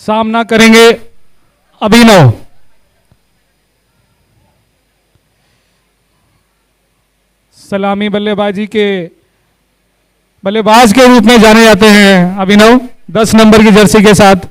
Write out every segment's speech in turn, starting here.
सामना करेंगे अभिनव। सलामी बल्लेबाजी के बल्लेबाज के रूप में जाने जाते हैं अभिनव, 10 नंबर की जर्सी के साथ।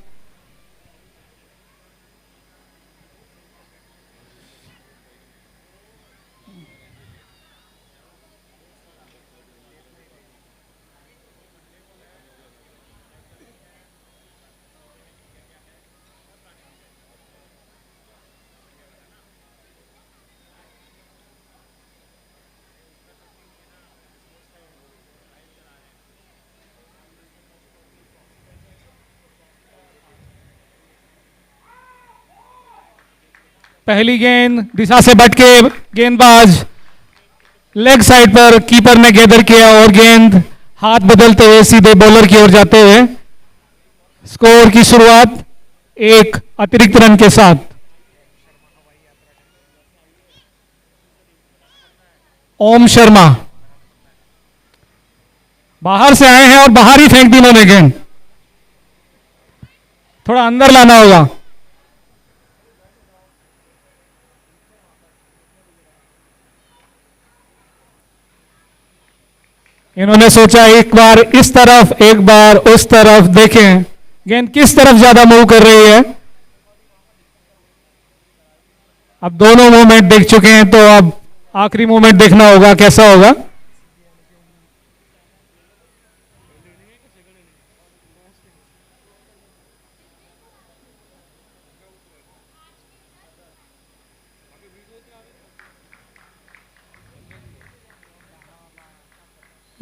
पहली गेंद दिशा से भटके गेंदबाज लेग साइड पर कीपर ने गैदर किया और गेंद हाथ बदलते हुए सीधे बॉलर की ओर जाते हुए स्कोर की शुरुआत एक अतिरिक्त रन के साथ। ओम शर्मा बाहर से आए हैं और बाहर ही फेंक दी इन्होंने गेंद, थोड़ा अंदर लाना होगा। इन्होंने सोचा एक बार इस तरफ एक बार उस तरफ, देखें गेंद किस तरफ ज्यादा मूव कर रही है। अब दोनों मूवमेंट देख चुके हैं तो अब आखिरी मूवमेंट देखना होगा कैसा होगा।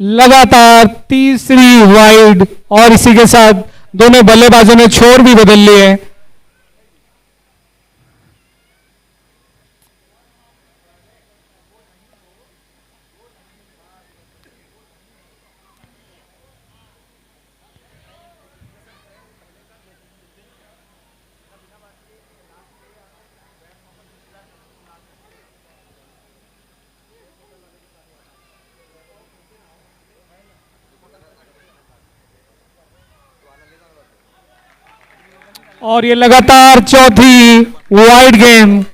लगातार तीसरी वाइड और इसी के साथ दोनों बल्लेबाजों ने छोर भी बदल लिए हैं। और ये लगातार चौथी वाइड गेंद।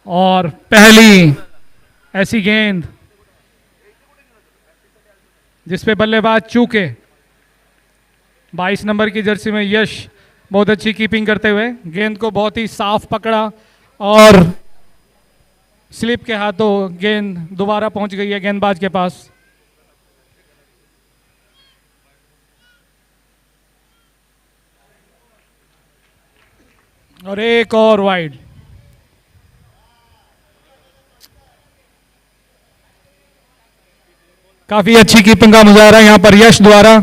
और पहली ऐसी गेंद जिसपे बल्लेबाज चूके। 22 नंबर की जर्सी में यश बहुत अच्छी कीपिंग करते हुए गेंद को बहुत ही साफ पकड़ा और स्लिप के हाथों गेंद दोबारा पहुंच गई है गेंदबाज के पास। और एक और वाइड। काफी अच्छी कीपिंग का मुजाहरा यहां पर यश द्वारा।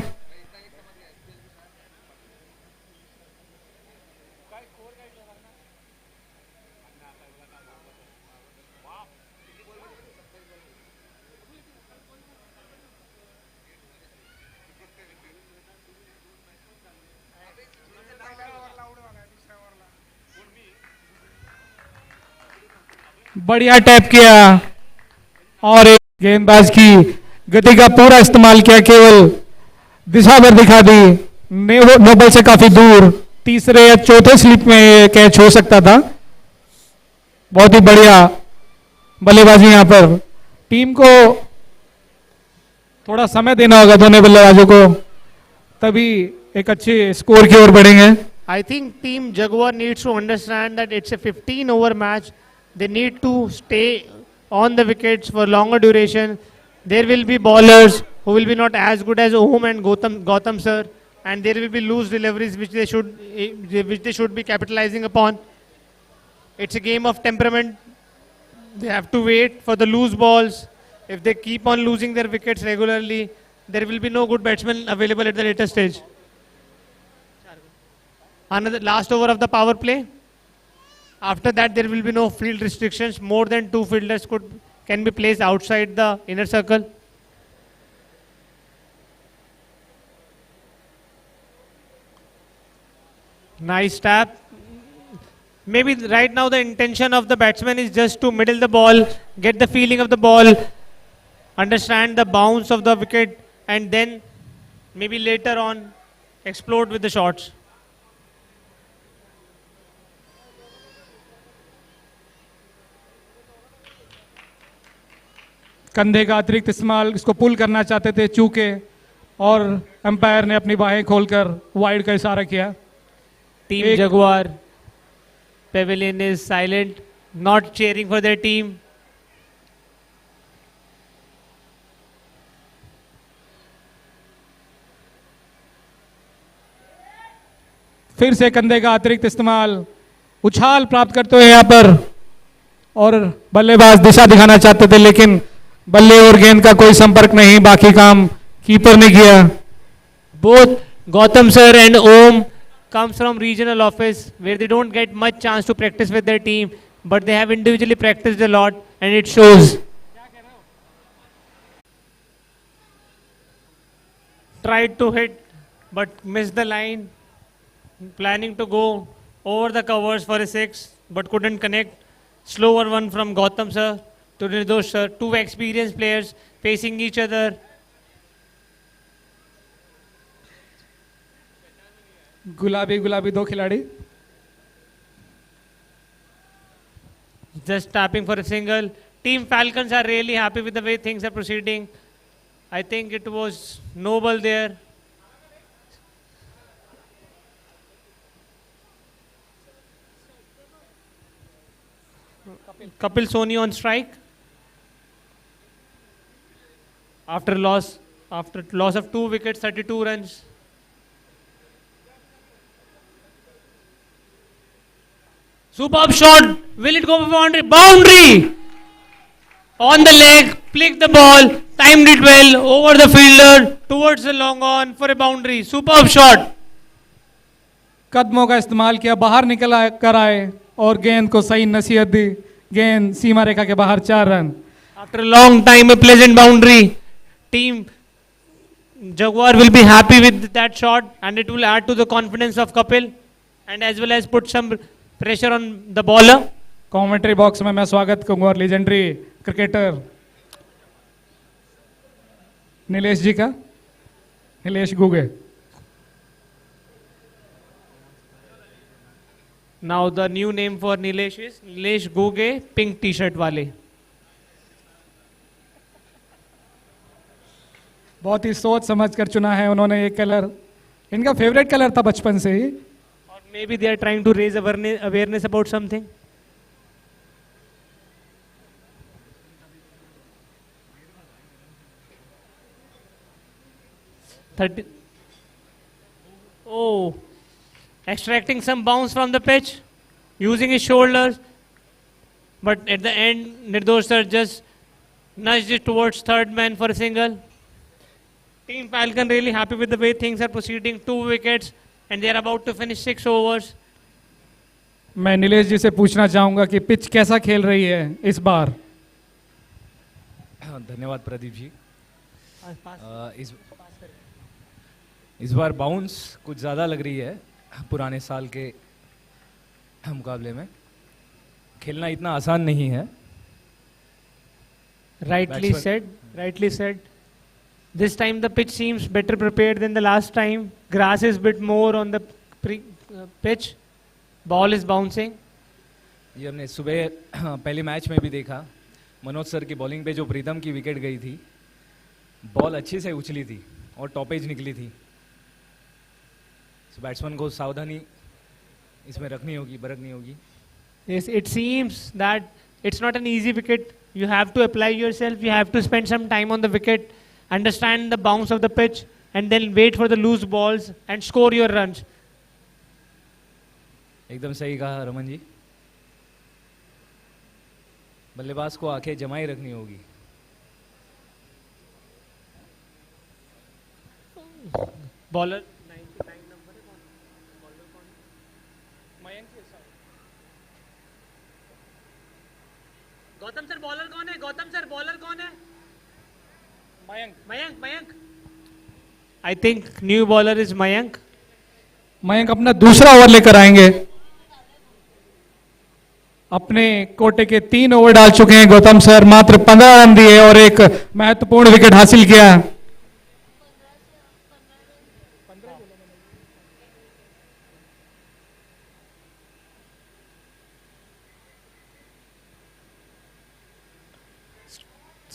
बढ़िया टैप किया और एक गेंदबाज की गति का पूरा इस्तेमाल किया, केवल दिशा भर दिखा दी। नो बॉल से काफी दूर तीसरे या चौथे स्लिप में ये कैच हो सकता था। बहुत ही बढ़िया बल्लेबाजी यहां पर। टीम को थोड़ा समय देना होगा दोनों बल्लेबाजों को, तभी एक अच्छे स्कोर की ओर बढ़ेंगे। I think team Jaguar needs to understand that it's a 15 over match. They need to stay on the wickets for longer duration. There will be bowlers who will be not as good as Om and Gautam sir, and there will be loose deliveries which they should be capitalizing upon. It's a game of temperament. They have to wait for the loose balls. If they keep on losing their wickets regularly, there will be no good batsmen available at the later stage. Another last over of the power play. After that, there will be no field restrictions. More than 2 fielders can be placed outside the inner circle. Nice tap. Maybe right now the intention of the batsman is just to middle the ball, get the feeling of the ball, understand the bounce of the wicket, and then maybe later on explode with the shots. कंधे का अतिरिक्त इस्तेमाल, इसको पुल करना चाहते थे चूके, और अंपायर ने अपनी बाहें खोलकर वाइड का इशारा किया. Team Jaguar pavilion is silent, not cheering for their team. फिर से कंधे का अतिरिक्त इस्तेमाल, उछाल प्राप्त करते हुए यहाँ पर, और बल्लेबाज दिशा दिखाना चाहते थे लेकिन बल्ले और गेंद का कोई संपर्क नहीं, बाकी काम कीपर ने किया. Both Gautam sir and Om comes from regional office where they don't get much chance to practice with their team, but they have individually practiced a lot and it shows. Tried to hit but missed the line, planning to go over the covers for a 6 but couldn't connect. Slower one from Gautam sir to Nirdosh sir, two experienced players facing each other. गुलाबी गुलाबी दो खिलाड़ी. Just tapping for a single. Team Falcons are really happy with the way things are proceeding. I think it was noble there. Kapil Soni on strike. After loss of 2 wickets, 32 runs. Superb shot. Will it go for boundary? Boundary! On the leg, flicked the ball, timed it well, over the fielder, towards the long on for a boundary. Superb shot. कदमों का इस्तेमाल किया, बाहर निकल कर आए और गेंद को सही नसीहत दी. गेंद सीमा रेखा के बाहर, 4 run. After a long time, a pleasant boundary. Team Jaguar will be happy with that shot and it will add to the confidence of Kapil and as well as put some pressure on the bowler. Commentary box में मैं स्वागत करूंगा legendary cricketer Nilesh जी का, Nilesh Guge. Now the new name for Nilesh is Nilesh Guge, pink t-shirt wale. बहुत ही सोच समझ कर चुना है उन्होंने ये कलर, इनका फेवरेट कलर था बचपन से ही. Or maybe they are trying to raise awareness about something. Oh, extracting some bounce from the pitch, using his shoulders, but at the end, Nirdosh sir just nudged it towards third man for a single. Team Falcon really happy with the way things are proceeding. 2 wickets, and they are about to finish 6 overs. मैं नीलेश जी से पूछना चाहूंगा कि pitch कैसा खेल रही है इस बार. धन्यवाद प्रदीप जी. इस बार बाउंस कुछ ज़्यादा लग रही है पुराने साल के मुकाबले में. खेलना इतना आसान नहीं है. Rightly said. This time the pitch seems better prepared than the last time. Grass is bit more on the pitch. Ball is bouncing. ये हमने सुबह पहले मैच में भी देखा, मनोज सर की बॉलिंग पे जो प्रीतम की विकेट गई थी, बॉल अच्छे से उछली थी और टॉपेज निकली थी. बैट्समैन को सावधानी इसमें रखनी होगी, बरतनी होगी. Yes, it seems that it's not an easy wicket. You have to apply yourself. You have to spend some time on the wicket, understand the bounce of the pitch, and then wait for the loose balls and score your runs. एकदम सही कहा रमन जी. बल्लेबाज को आंखें जमाई रखनी होगी. Bowler. Gautam sir bowler कौन है? गौतम सर बॉलर कौन है? Mayank Mayank Mayank I think new bowler is Mayank. Mayank अपना दूसरा ओवर लेकर आएंगे. अपने कोटे के 3 ओवर डाल चुके हैं गौतम सर. मात्र 15 रन दिए और एक महत्वपूर्ण विकेट हासिल किया.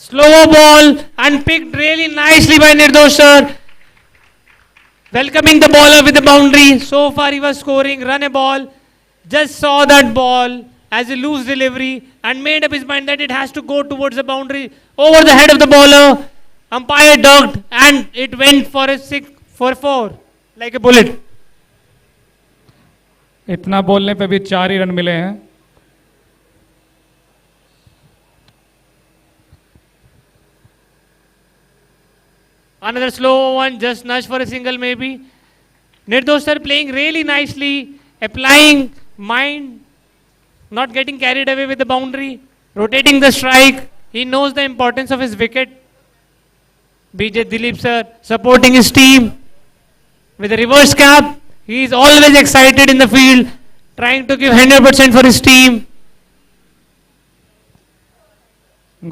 Slow ball and picked really nicely by Nirdosh sir. Welcoming the bowler with the boundary. So far he was scoring, run a ball. Just saw that ball as a loose delivery and made up his mind that it has to go towards the boundary over the head of the bowler. Umpire ducked and it went for a 4 like a bullet. इतना बोलने पे भी 4 ही run मिले हैं. Another slow one, just nudge for a single maybe. Nirdosh sir playing really nicely, applying mind, not getting carried away with the boundary, rotating the strike. He knows the importance of his wicket. BJ Dilip sir supporting his team with a reverse cap. He is always excited in the field, trying to give 100% for his team.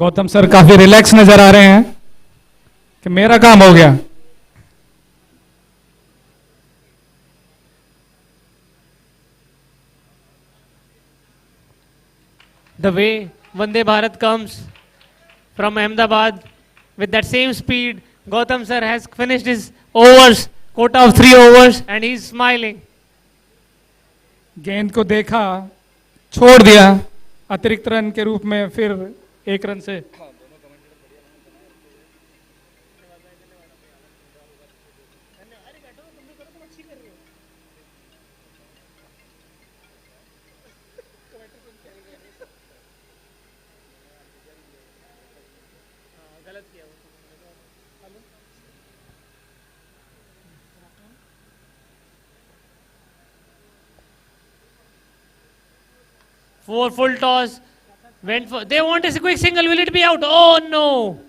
Gautam sir काफी relax नजर आ रहे हैं कि मेरा काम हो गया. The way Vande Bharat comes from Ahmedabad with that same speed, Gautam sir has finished his overs, quota of 3 overs, and he's smiling. गेंद को देखा, छोड़ दिया अतिरिक्त रन के रूप में, फिर 1 रन से. Four full toss. Went for. They want a quick single. Will it be out? Oh no!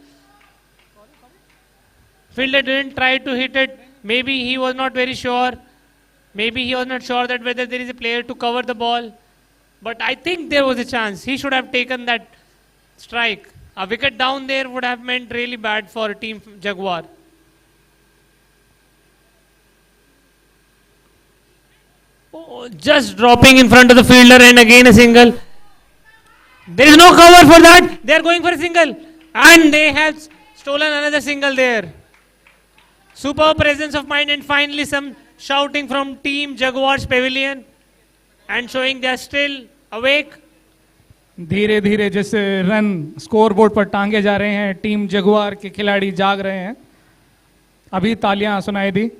Fielder didn't try to hit it. Maybe he was not very sure. Maybe he was not sure that whether there is a player to cover the ball. But I think there was a chance. He should have taken that strike. A wicket down there would have meant really bad for Team Jaguar. Oh, just dropping in front of the fielder and again a single. There is no cover for that. They are going for a single. And they have stolen another single there. Superb presence of mind and finally some shouting from Team Jaguars pavilion and showing they are still awake. धीरे धीरे जैसे run scoreboard पर टांगे जा रहे हैं, team Jaguar के खिलाड़ी जाग रहे हैं. अभी तालियां सुनाई दी.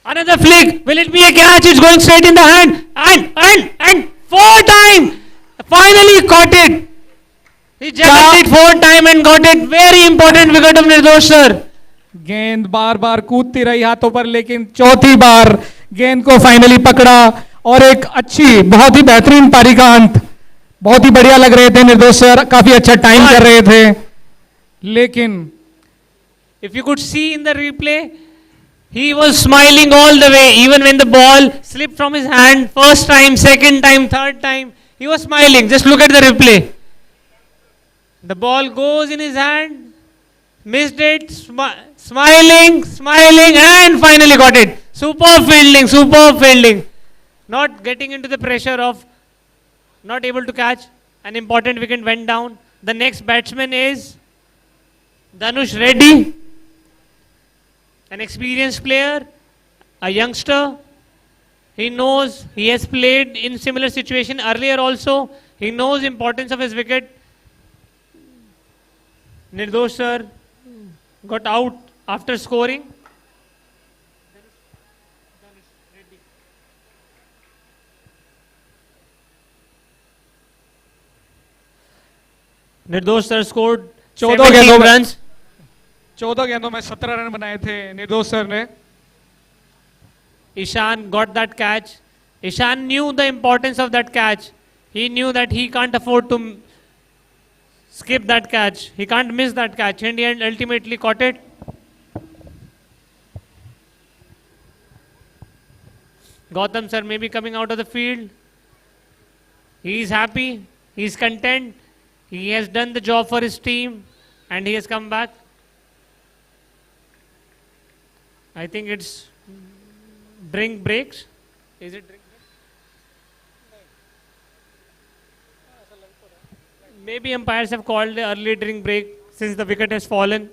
Another flick. Will it be a catch? It's going straight in the hand. And 4 times. Finally caught it. He jammed it 4 times and got it. Very important wicket of Nirdosh sir. गेंद बार बार कूदती रही हाथों पर, लेकिन चौथी बार गेंद को finally पकड़ा और एक अच्छी, बहुत ही बेहतरीन पारी का अंत. बहुत ही बढ़िया लग रहे थे निर्दोष सर, काफी अच्छा टाइम कर रहे थे. लेकिन if you could see in the replay, he was smiling all the way, even when the ball slipped from his hand. First time, second time, third time, he was smiling. Just look at the replay. The ball goes in his hand, missed it, smiling, and finally got it. Superb fielding, superb fielding. Not getting into the pressure of not able to catch. An important wicket went down. The next batsman is Dhanush Reddy, an experienced player, a youngster. He knows, he has played in similar situation earlier also. He knows importance of his wicket. Nirdosh sir got out after scoring. Nirdosh sir scored 17 runs. 14 गेंदों में 17 run बनाए थे निर्दोष sir ने. Ishan got that catch. Ishan knew the importance of that catch. He knew that he can't afford to skip that catch. He can't miss that catch, and he ultimately caught it. Gautam sir may be coming out of the field. He is happy. He is content. He has done the job for his team, and he has come back. I think it's drink breaks. Is it drink break? Maybe umpires have called the early drink break since the wicket has fallen.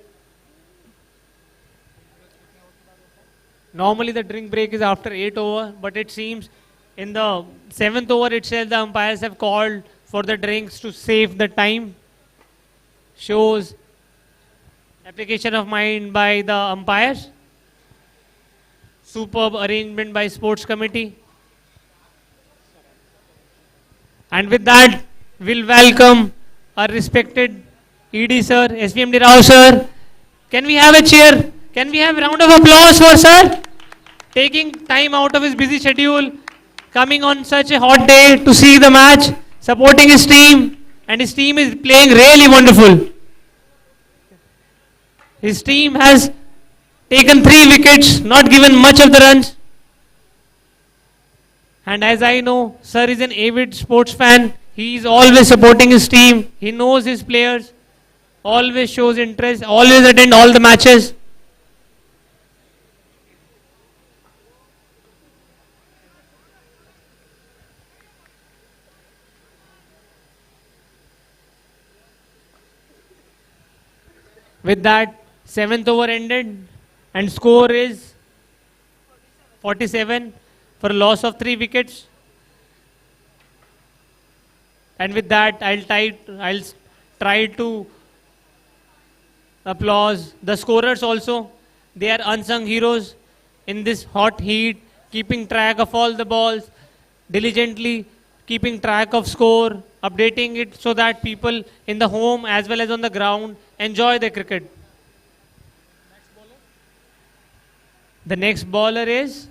Normally the drink break is after 8 over, but it seems in the 7th over itself the umpires have called for the drinks to save the time. Shows application of mind by the umpires. Superb arrangement by sports committee. And with that, we'll welcome our respected ED sir, SVMD Rao sir. Can we have a cheer? Can we have a round of applause for sir? Taking time out of his busy schedule, coming on such a hot day to see the match, supporting his team, and his team is playing really wonderful. His team has taken 3 wickets, not given much of the runs. And as I know, sir is an avid sports fan. He is always supporting his team. He knows his players, always shows interest, always attend all the matches. With that, 7th over ended and score is 47 for a loss of 3 wickets. And with that, I'll try to applause the scorers also. They are unsung heroes in this hot heat, keeping track of all the balls, diligently keeping track of score, updating it so that people in the home as well as on the ground enjoy the cricket. The next bowler is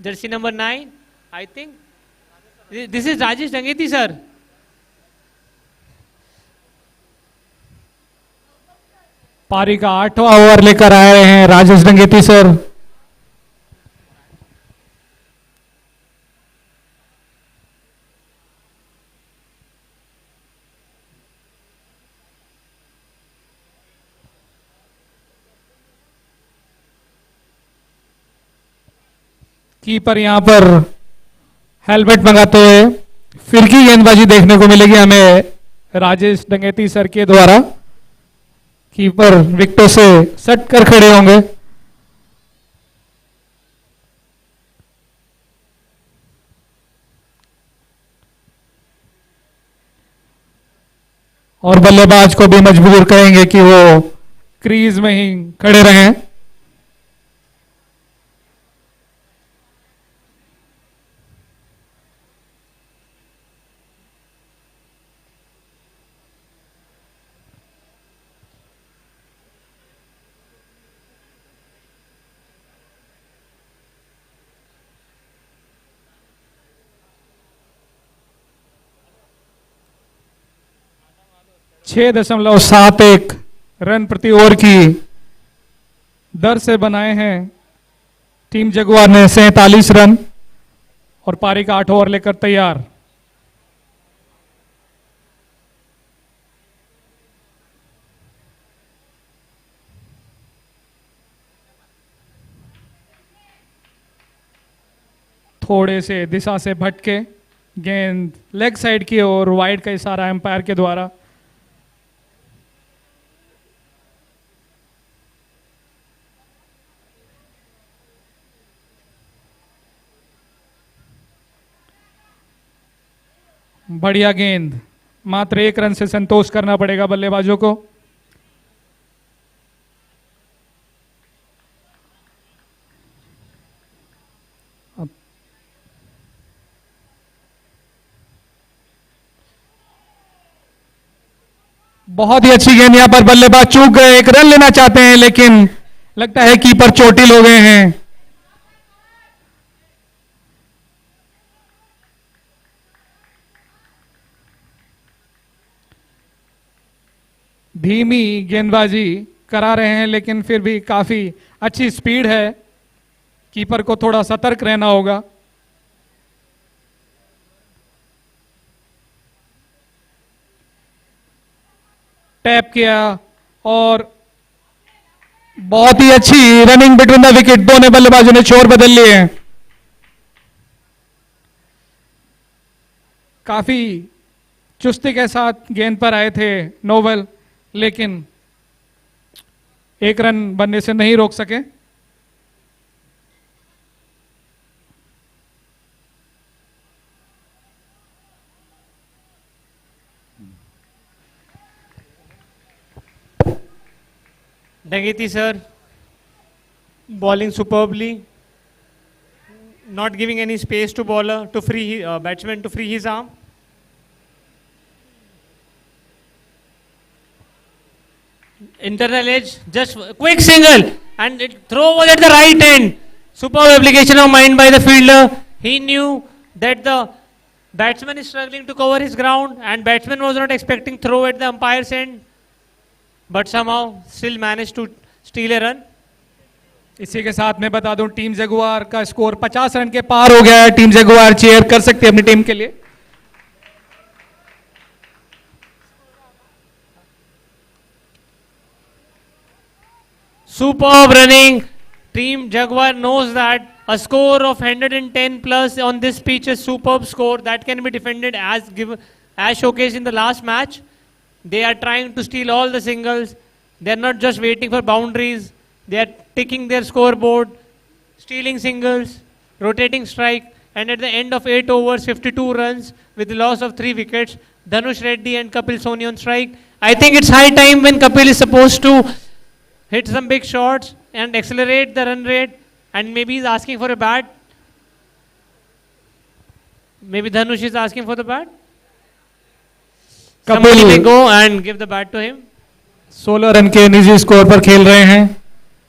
jersey number 9. I think this is Rajesh Dangeti sir. पारी का 8वां over लेकर आ रहे हैं Rajesh डंगेती sir. Keeper यहां पर helmet मंगाते हुए फिरकी गेंदबाजी देखने को मिलेगी हमें राजेश डंगेती सर के द्वारा। कीपर विकेटों से सट कर खड़े होंगे। और बल्लेबाज को भी मजबूर करेंगे कि वो क्रीज में ही खड़े रहें। छह 6.71 रन प्रति ओवर की दर से बनाए हैं टीम जगुआर ने 47 रन और पारी का 8 ओवर लेकर तैयार। थोड़े से दिशा से भटके गेंद लेग साइड की ओर, वाइड का इशारा एम्पायर के द्वारा। बढ़िया गेंद, मात्र 1 रन से संतोष करना पड़ेगा बल्लेबाजों को। बहुत ही अच्छी गेंद, यहां पर बल्लेबाज चूक गए, 1 रन लेना चाहते हैं लेकिन लगता है कीपर चोटिल हो गए हैं। धीमी गेंदबाजी करा रहे हैं, लेकिन फिर भी काफी अच्छी स्पीड है। कीपर को थोड़ा सतर्क रहना होगा। टैप किया और बहुत ही अच्छी रनिंग बिटवीन द विकेट। दोनों बल्लेबाजों ने छोर बदल लिए हैं। काफी चुस्ती के साथ गेंद पर आए थे नोबल, लेकिन एक रन बनने से नहीं रोक सके। Dagiti sir, bowling superbly, not giving any space to bowler to free batsman to free his arm. Internal edge, just quick single, and it throw was at the right end. Superb application of mind by the fielder. He knew that the batsman is struggling to cover his ground, and batsman was not expecting throw at the umpire's end, but somehow still managed to steal a run. इसी के साथ मैं बता दूं, team Jaguar का score 50 run के पार हो गया है। टीम जगुआर चेयर कर सकती है अपनी टीम के लिए। Superb running. Team Jaguar knows that a score of 110 plus on this pitch is superb score that can be defended as showcased in the last match. They are trying to steal all the singles. They are not just waiting for boundaries. They are ticking their scoreboard, stealing singles, rotating strike, and at the end of 8 overs, 52 runs with the loss of 3 wickets, Dhanush Reddy and Kapil Soni on strike. I think it's high time when Kapil is supposed to hit some big shots and accelerate the run rate, and maybe he's asking for a bat. Maybe Dhanush is asking for the bat. Somebody may go and give the bat to him. 16 run के निजी score पर खेल रहे हैं।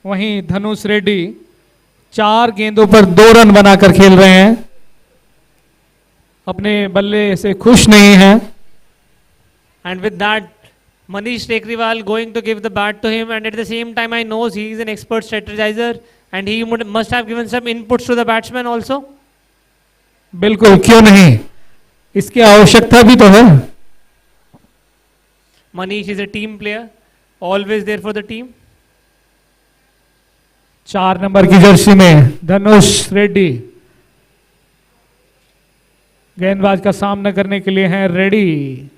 वहीं धनुष रेड्डी 4 गेंदों पर 2 run बनाकर खेल रहे हैं। अपने बल्ले से खुश नहीं हैं। And with that, Manish Tekriwal going to give the bat to him, and at the same time I know he is an expert strategizer and he must have given some inputs to the batsman also. बिल्कुल, क्यों नहीं, इसकी आवश्यकता भी तो है। Manish is a team player, always there for the team. 4 number की Jersey में धनुष रेड्डी गेंदबाज का सामना करने के लिए हैं ready.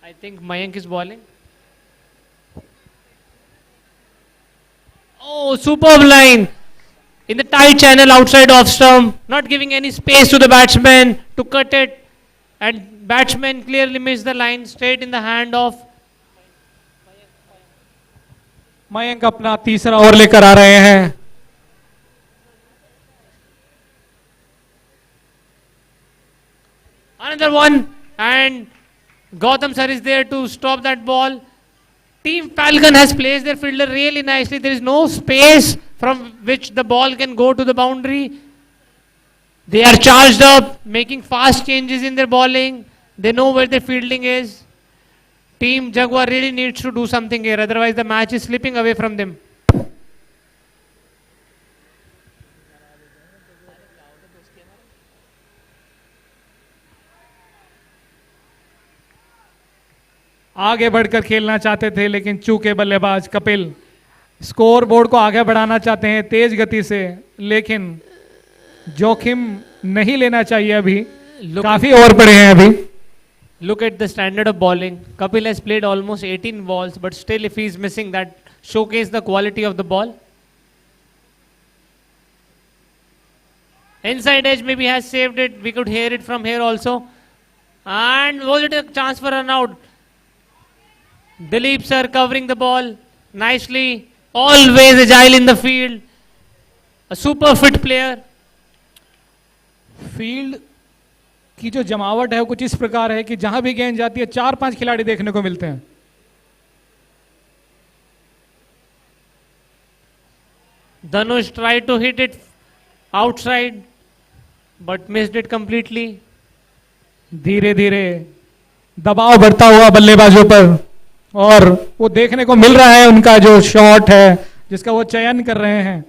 I think Mayank is bowling. Oh, superb line in the tight channel outside off stump, not giving any space to the batsman to cut it, and batsman clearly missed the line straight in the hand of. Mayank अपना तीसरा over लेकर आ रहे हैं। Another one, and Gautam sir is there to stop that ball. Team Falcon has placed their fielder really nicely. There is no space from which the ball can go to the boundary. They are charged up, making fast changes in their bowling. They know where their fielding is. Team Jaguar really needs to do something here, otherwise the match is slipping away from them. आगे बढ़कर खेलना चाहते थे, लेकिन चूके बल्लेबाज Kapil score board को आगे बढ़ाना चाहते हैं तेज गति से, लेकिन जोखिम नहीं लेना चाहिए। अभी काफी ओवर पड़े हैं। अभी Look at the standard of bowling. Kapil has played almost 18 balls, but still if he is missing that, showcase the quality of the ball. Inside edge maybe has saved it. We could hear it from here also. And was it a chance for run out? Dilip sir covering the ball nicely. Always agile in the field. A super fit player. Field की जो जमावट है वो कुछ इस प्रकार है कि जहां भी गेंद जाती है 4-5 खिलाड़ी देखने को मिलते हैं। Dhanush tried to hit it outside, but missed it completely. धीरे धीरे दबाव बढ़ता हुआ बल्लेबाजों पर, और वो देखने को मिल रहा है उनका जो शॉट है जिसका वो चयन कर रहे हैं।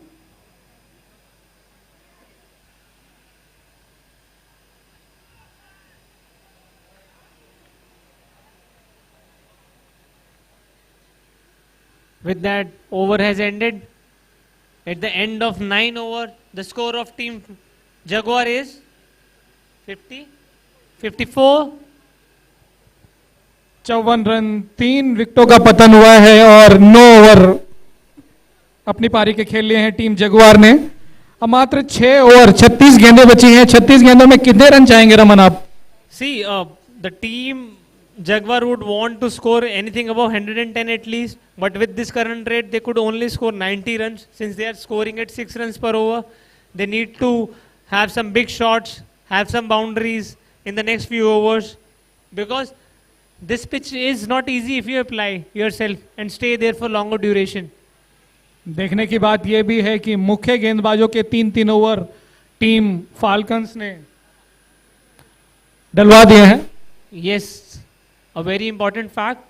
With that, over has ended. At the end of 9 over, the score of team Jaguar is 50, 54. 54 run, 3 विकेटों का पतन हुआ है और 9 ओवर अपनी पारी के खेल लिए हैं टीम जगुआर ने। अब मात्र 6 ओवर 36 गेंदें बची हैं। 36 गेंदों में कितने रन चाहेंगे रमन आप? See, the team Jaguar would want to score anything above 110 at least, but with this current rate, they could only score 90 runs since they are scoring at 6 runs per over. They need to have some big shots, have some boundaries in the next few overs, because this pitch is not easy if you apply yourself and stay there for longer duration. देखने की बात यह भी है कि मुख्य गेंदबाजों के 3-3 ओवर टीम फाल्कन्स ने डलवा दिए हैं। Yes, a very important fact.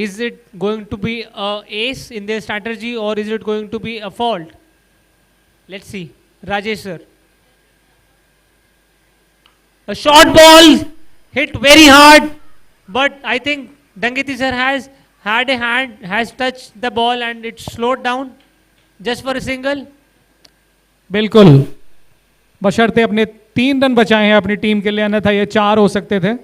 Is it going to be a ace in their strategy or is it going to be a fault? Let's see. Rajesh sir. A short ball hit very hard, but I think Dangiti sir has had a hand, has touched the ball and it slowed down just for a single. बिल्कुल, बशर्ते अपने 3 run बचाए हैं अपनी team के लिए, अन्यथा ये 4 हो सकते थे।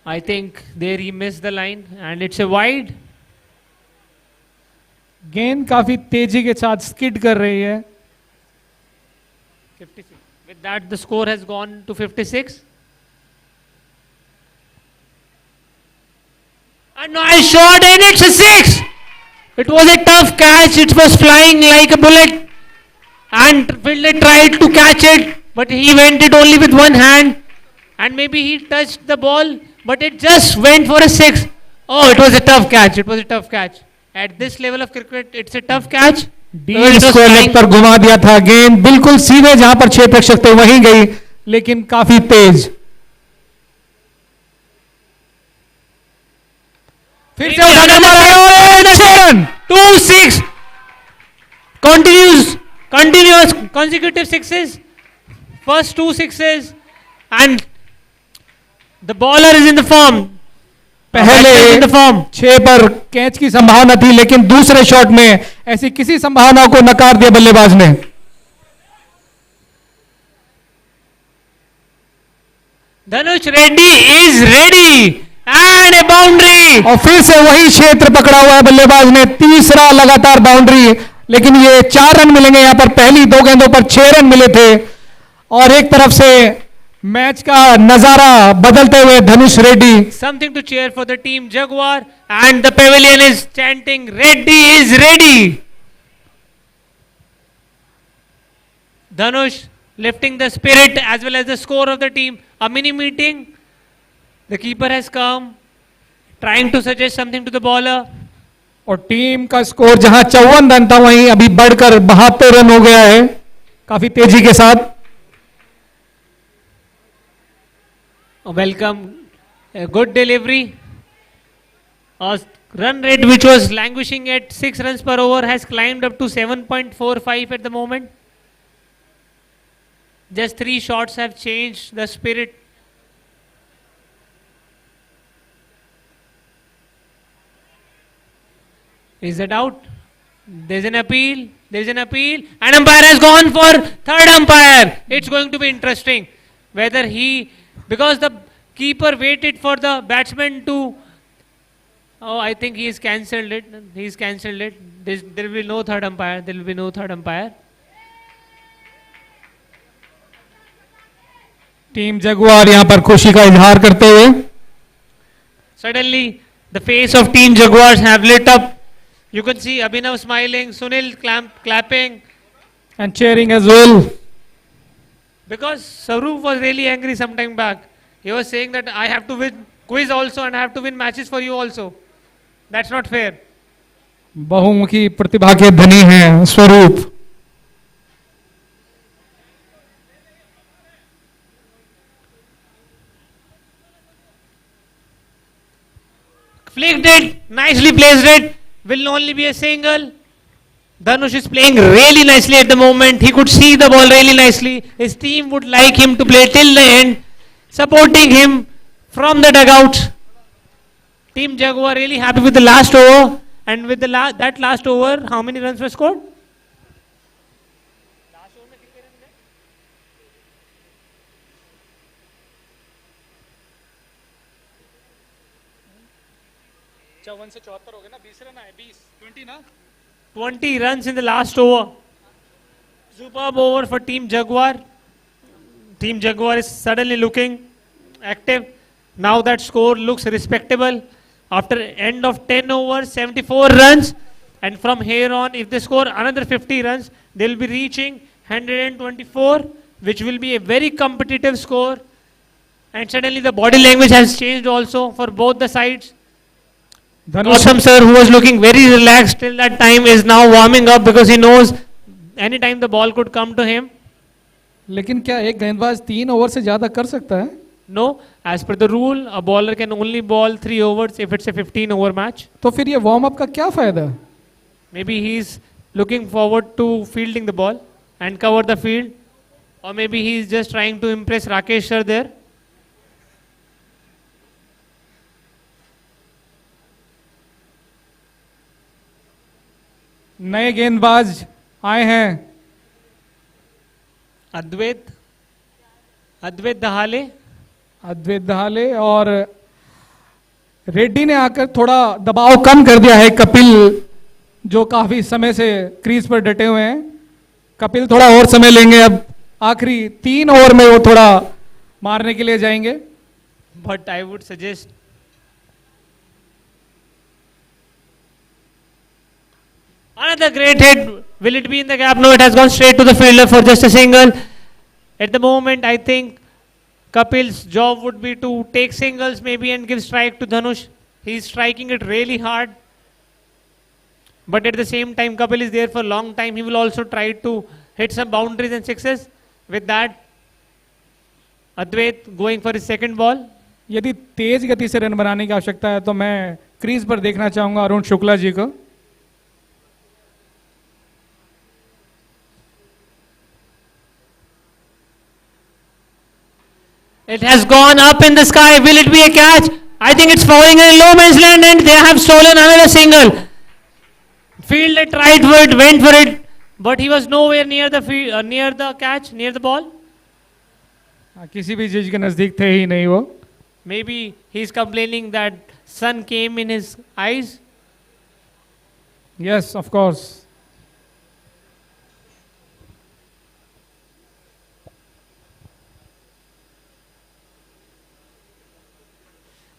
I think there he missed the line and it's a wide. गेंद काफी तेजी के साथ स्किड कर रही है। 56. With that, the score has gone to 56. A nice shot and it's a 6. It was a tough catch. It was flying like a bullet. And fielder tried to catch it, but he went it only with one hand. And maybe he touched the ball, but it just went for a 6. Oh, it was a tough catch. It was a tough catch. At this level of cricket, it's a tough catch. Deal square leg पर घुमा दिया था, गेंद बिल्कुल सीधे जहां पर 6 प्रेक्षक थे वहीं गई, लेकिन काफी तेज। फिर से उठाकर 2-6 continuous consecutive sixes. First 2 sixes and the bowler is in the form. पहले in the form. 6 पर कैच की संभावना थी, लेकिन दूसरे शॉट में ऐसी किसी संभावना को नकार दिया बल्लेबाज ने। Dhanush Reddy is ready and a boundary. और फिर से वही क्षेत्र पकड़ा हुआ है बल्लेबाज ने, तीसरा लगातार बाउंड्री, लेकिन ये 4 रन मिलेंगे। यहां पर पहली 2 गेंदों पर 6 रन मिले थे और एक तरफ से मैच का नजारा बदलते हुए धनुष Reddy. Something to cheer for the team Jaguar and the pavilion is chanting Reddy is ready. Dhanush lifting the spirit as well as the score of the team. A mini meeting. The keeper has come, trying to suggest something to the bowler. और team का score जहां 54 run था वहीं अभी बढ़कर 72 run हो गया है, काफी तेजी के साथ। Welcome, a good delivery. A run rate which was languishing at 6 runs per over has climbed up to 7.45 at the moment. Just 3 shots have changed the spirit. Is that out? There's an appeal. There's an appeal. And umpire has gone for third umpire. It's going to be interesting whether he, because the keeper waited for the batsman to. Oh, I think he's cancelled it. He's cancelled it. There will be no third umpire. There will be no third umpire. Team Jaguar यहां पर खुशी का इजहार करते हुए। Suddenly, the face of team Jaguars have lit up. You can see Abhinav smiling, Sunil clapping. And cheering as well. Because Sarup was really angry some time back. He was saying that I have to win quiz also and I have to win matches for you also. That's not fair. बहुमुखी प्रतिभा के धनी हैं स्वरूप। Flicked it, nicely placed it, will only be a single. Dhanush is playing really nicely at the moment. He could see the ball really nicely. His team would like him to play till the end, supporting him from the dugout. Team Jaguar really happy with the last over. And with the that last over, how many runs were scored? से 74 हो गए ना, 20 run आए, 20 ना 20 runs in the last over. Superb over for Team Jaguar. Team Jaguar is suddenly looking active. Now that score looks respectable. After end of 10 overs, 74 runs. And from here on, if they score another 50 runs, they'll be reaching 124, which will be a very competitive score. And suddenly the body language has changed also for both the sides. Gautam sir, who was looking very relaxed till that time, is now warming up because he knows anytime the ball could come to him. लेकिन क्या एक गेंदबाज 3 over से ज्यादा कर सकता है? No, as per the rule, a bowler can only bowl 3 overs if it's a 15 over match. तो फिर ये वार्म अप का क्या फायदा? Maybe he's looking forward to fielding the ball and cover the field, or maybe he's just trying to impress Rakesh sir there. नए गेंदबाज आए हैं। अद्वैत दहाले और रेड्डी ने आकर थोड़ा दबाव कम कर दिया है। कपिल जो काफी समय से क्रीज पर डटे हुए हैं, कपिल थोड़ा और समय लेंगे। अब आखिरी 3 ओवर में वो थोड़ा मारने के लिए जाएंगे। But I would suggest another great hit. Will it be in the gap? No, it has gone straight to the fielder for just a single. At the moment, I think Kapil's job would be to take singles maybe and give strike to Dhanush. He's striking it really hard. But at the same time, Kapil is there for a long time. He will also try to hit some boundaries and sixes. With that, Advait going for his second ball. यदि तेज गति से run बनाने की आवश्यकता है तो मैं crease पर देखना चाहूंगा अरुण शुक्ला जी को। It has gone up in the sky. Will it be a catch? I think it's falling in low man's land and they have stolen another single. Fielder tried for it, went for it, but he was nowhere near the near the catch, near the ball. किसी भी चीज के नजदीक थे ही नहीं वो। Maybe he's complaining that sun came in his eyes. Yes, of course.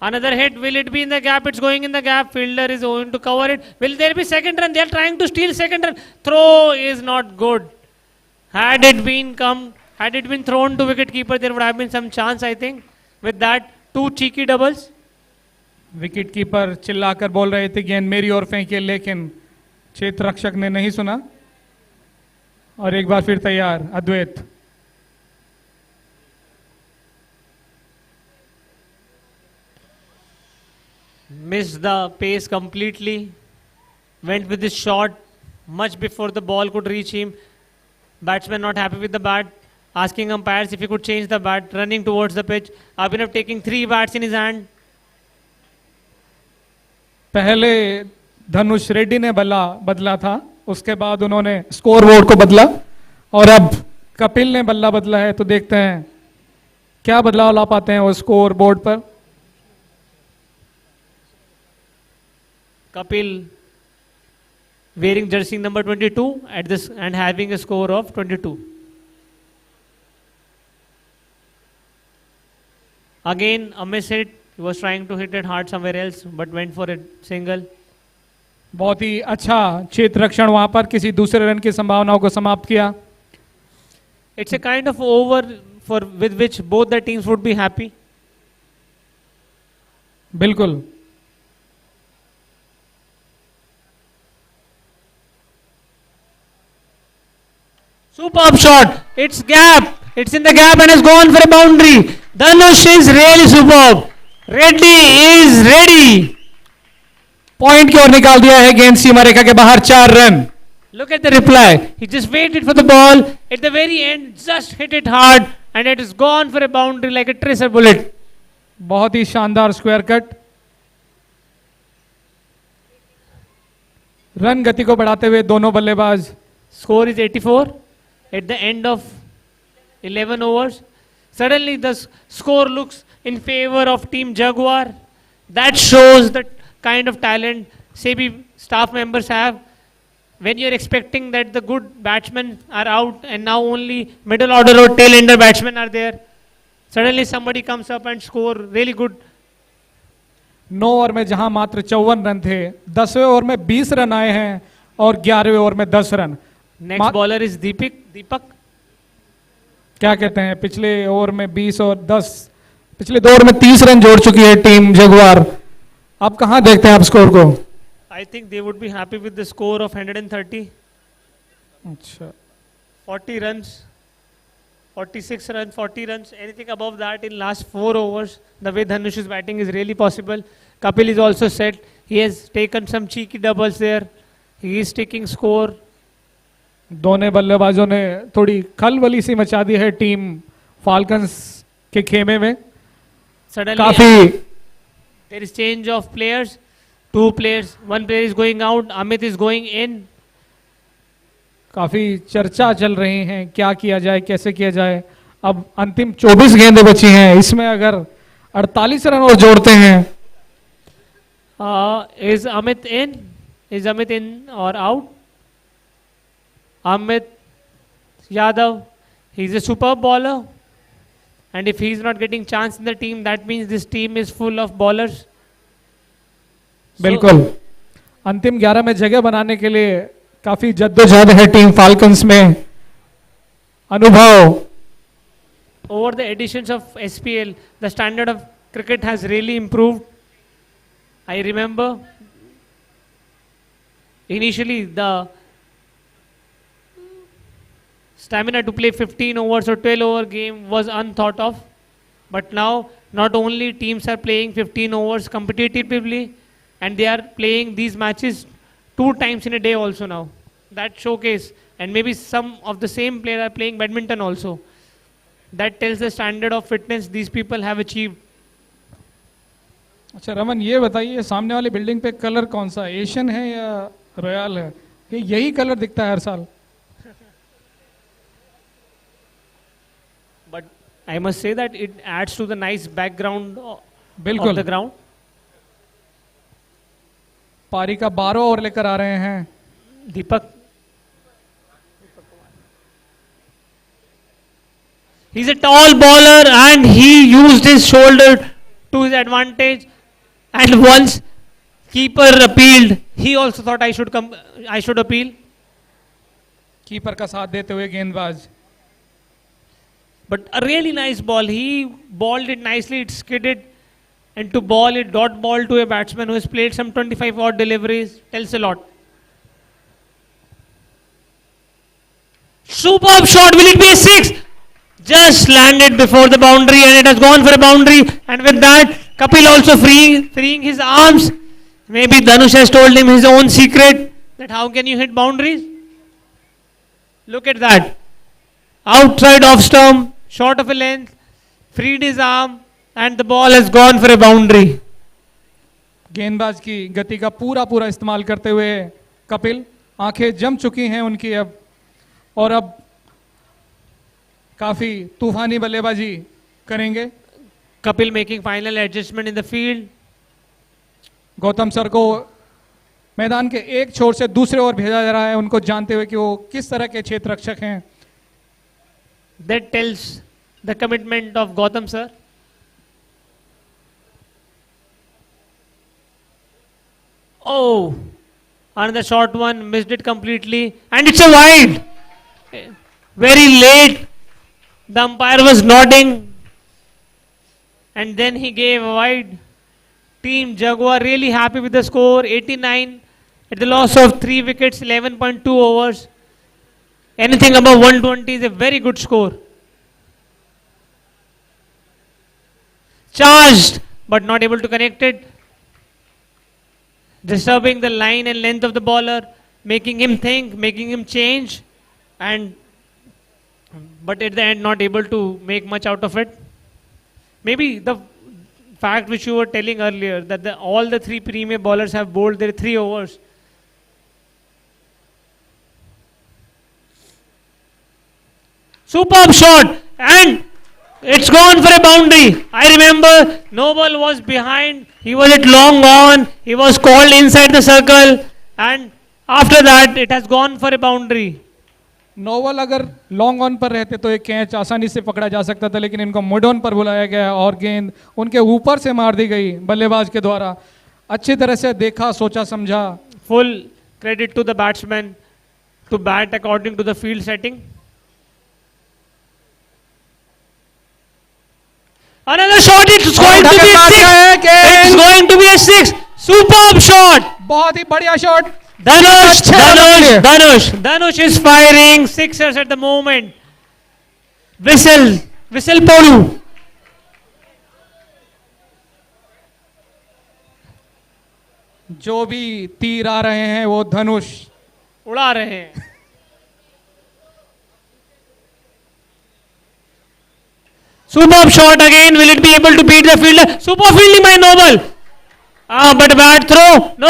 Another hit. Will it be in the gap? It's going in the gap. Fielder is going to cover it. Will there be second run? They are trying to steal second run. Throw is not good. Had it been thrown to wicket keeper, there would have been some chance, I think. With that, 2 cheeky doubles. Wicket keeper चिल्लाकर बोल रहे थे गेंद मेरी ओर फेंकिए, लेकिन क्षेत्र रक्षक ने नहीं सुना। और एक बार फिर तैयार अद्वैत। Missed the pace completely. Went with his shot much before the ball could reach him. Batsman not happy with the bat. Asking umpires if he could change the bat. Running towards the pitch. Abhinav taking 3 bats in his hand. पहले धनुष रेड्डी ने बदला था, उसके बाद उन्होंने score board को बदला और अब कपिल ने बल्ला बदला है। तो देखते हैं क्या बदलाव ला पाते हैं वो स्कोर बोर्ड पर। Kapil wearing jersey number 22 at this and having a score of 22. Again a miss hit. He was trying to hit it hard somewhere else but went for a single. बहुत ही अच्छा क्षेत्र रक्षण वहां पर किसी दूसरे run की संभावनाओं को समाप्त किया। It's a kind of over with which both the teams would be happy. बिल्कुल। Superb shot. It's gap. It's in the gap and has gone for a boundary. Dhanush is really superb. Reddy is ready. Point की ओर निकाल दिया है गेंद सीमा रेखा के बाहर 4 run. Look at the reply. He just waited for the ball. At the very end, just hit it hard and it is gone for a boundary like a tracer bullet. बहुत ही शानदार square cut. Run गति को बढ़ाते हुए दोनों बल्लेबाज. Score is 84 at the end of 11 overs. Suddenly the score looks in favor of Team Jaguar. That shows the kind of talent SEBI staff members have. When you're expecting that the good batsmen are out and now only middle order or tail ender batsmen are there, suddenly somebody comes up and score really good. 9 over में जहां मात्र 54 run थे, 10वें over में 20 run आए हैं और 11वें over में 10 run. Next bowler is Deepak. क्या कहते हैं, पिछले ओवर में 20 और 10, पिछले 2 ओवर में 30 रन जोड़ चुकी है टीम जगुआर. आप कहां देखते हैं आप स्कोर को? I think they would be happy with the score of 130. अच्छा, 40 runs, 46 runs, 40 runs, anything above that in last 4 overs. The way Dhanush is batting is really possible. Kapil is also set. He has taken some cheeky doubles there. He is taking score. दोनों बल्लेबाजों ने थोड़ी खलबली सी मचा दी है team falcons के खेमे में. Suddenly काफी there is change of players. 2 players, 1 player is going out. Amit is going in. काफी चर्चा चल रही हैं, क्या किया जाए, कैसे किया जाए. अब अंतिम 24 गेंदें बची हैं, इसमें अगर 48 रन और जोड़ते हैं. Is Amit in? Is Amit in or out? Amit Yadav, he's a superb bowler. And if he's not getting chance in the team, that means this team is full of bowlers. बिल्कुल. अंतिम 11 में जगह बनाने के लिए काफी जद्दोजहद है टीम फाल्कन्स में. अनुभव. Over the editions of SPL, the standard of cricket has really improved. I remember initially the stamina to play 15 overs or 12 over game was unthought of. But now not only teams are playing 15 overs competitively, and they are playing these matches 2 times in a day also now. That showcase, and maybe some of the same players are playing badminton also. That tells the standard of fitness these people have achieved. अच्छा रमन, ये बताइए सामने वाली building पे colour कौन सा, Asian है या रॉयल है? कि यही कलर दिखता है हर साल. But I must say that it adds to the nice background of बिल्कुल. the ground. पारी का 12 ओवर लेकर आ रहे हैं Deepak. He's a tall bowler and he used his shoulder to his advantage. And once keeper appealed, he also thought I should appeal. Keeper का साथ देते हुए गेंदबाज. But a really nice ball. He bowled it nicely. It skidded. And to ball it, dot ball to a batsman who has played some 25 odd deliveries tells a lot. Superb shot. Will it be a 6? Just landed before the boundary and it has gone for a boundary. And with that, Kapil also freeing his arms. Maybe Dhanush has told him his own secret that how can you hit boundaries? Look at that. Outside off stump, short of a length, freed his arm and the ball has gone for a boundary. गेंदबाज की गति का पूरा इस्तेमाल करते हुए कपिल, आंखें जम चुकी हैं उनकी अब, और अब काफी तूफानी बल्लेबाजी करेंगे. Kapil making final adjustment in the field. Gautam sir को मैदान के एक छोर से दूसरे ओर भेजा जा रहा है, उनको जानते हुए कि वो किस तरह के क्षेत्र रक्षक हैं. That tells the commitment of Gautam sir. Oh, another short one, missed it completely, and it's a wide. Very late, the umpire was nodding, and then he gave a wide. Team Jaguar really happy with the score, 89 at the loss of 3 wickets, 11.2 overs. Anything above 120 is a very good score. Charged, but not able to connect it. Disturbing the line and length of the bowler, making him think, making him change, and but at the end not able to make much out of it. Maybe the fact which you were telling earlier that all the three premier bowlers have bowled their 3 overs. Superb shot, and it's gone for a boundary. I remember Noble was behind, he was at long on, he was called inside the circle, and after that it has gone for a boundary. Novel अगर long on पर रहते तो एक catch आसानी से पकड़ा जा सकता था, लेकिन इनको मिड ऑन पर बुलाया गया और गेंद उनके ऊपर से मार दी गई बल्लेबाज के द्वारा. अच्छी तरह से देखा, सोचा, समझा. Full credit to the batsman to bat according to the field setting. Another shot, it's going to be a 6. It's going to be a 6. Superb shot. बहुत ही बढ़िया shot. Dhanush is firing sixers at the moment. Whistle Polu. जो भी तीर आ रहे हैं वो धनुष उड़ा रहे हैं. Superb shot again. Will it be able to beat the fielder? Super fielding by Noble. But bad throw. No.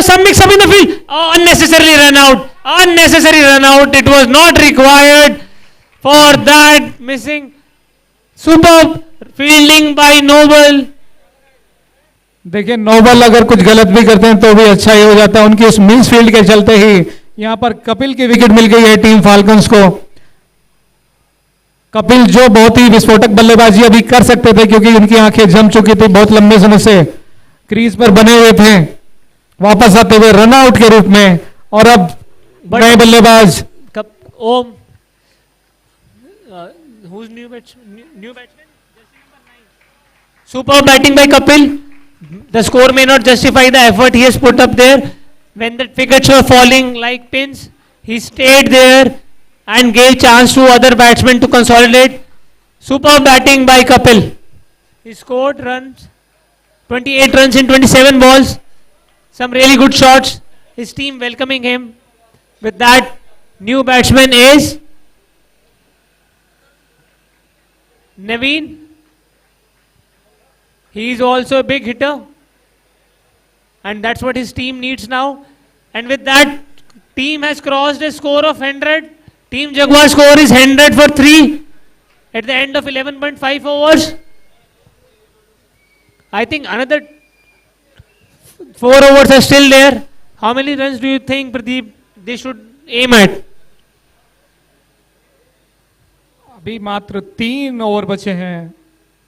Some mix up in the field. Unnecessarily run out. It was not required for that. Missing. Superb fielding by Noble. देखिए, Nobel अगर कुछ गलत भी करते हैं तो भी अच्छा ही हो जाता है. उनकी उस मिस फील्ड के चलते ही यहां पर कपिल की विकेट मिल गई है टीम फाल्कन्स को. कपिल जो बहुत ही विस्फोटक बल्लेबाजी अभी कर सकते थे, क्योंकि उनकी आंखें जम चुकी थी, बहुत लंबे समय से क्रीज पर बने हुए थे, वापस आते हुए रन आउट के रूप में. और अब नए बल्लेबाज ओम, who's new batsman? Super batting by Kapil. The score may not justify the effort he has put up there. When the wickets were falling like pins, he stayed there and gave chance to other batsmen to consolidate. Super batting by Kapil. He scored runs, 28 runs in 27 balls. Some really good shots. His team welcoming him. With that, new batsman is Naveen. He is also a big hitter, and that's what his team needs now. And with that, team has crossed a score of 100. Team Jaguar score is 100 for 3 at the end of 11.5 overs. I think another 4 overs are still there. How many runs do you think, Pradeep, they should aim at? अभी मात्र 3 over बचे हैं,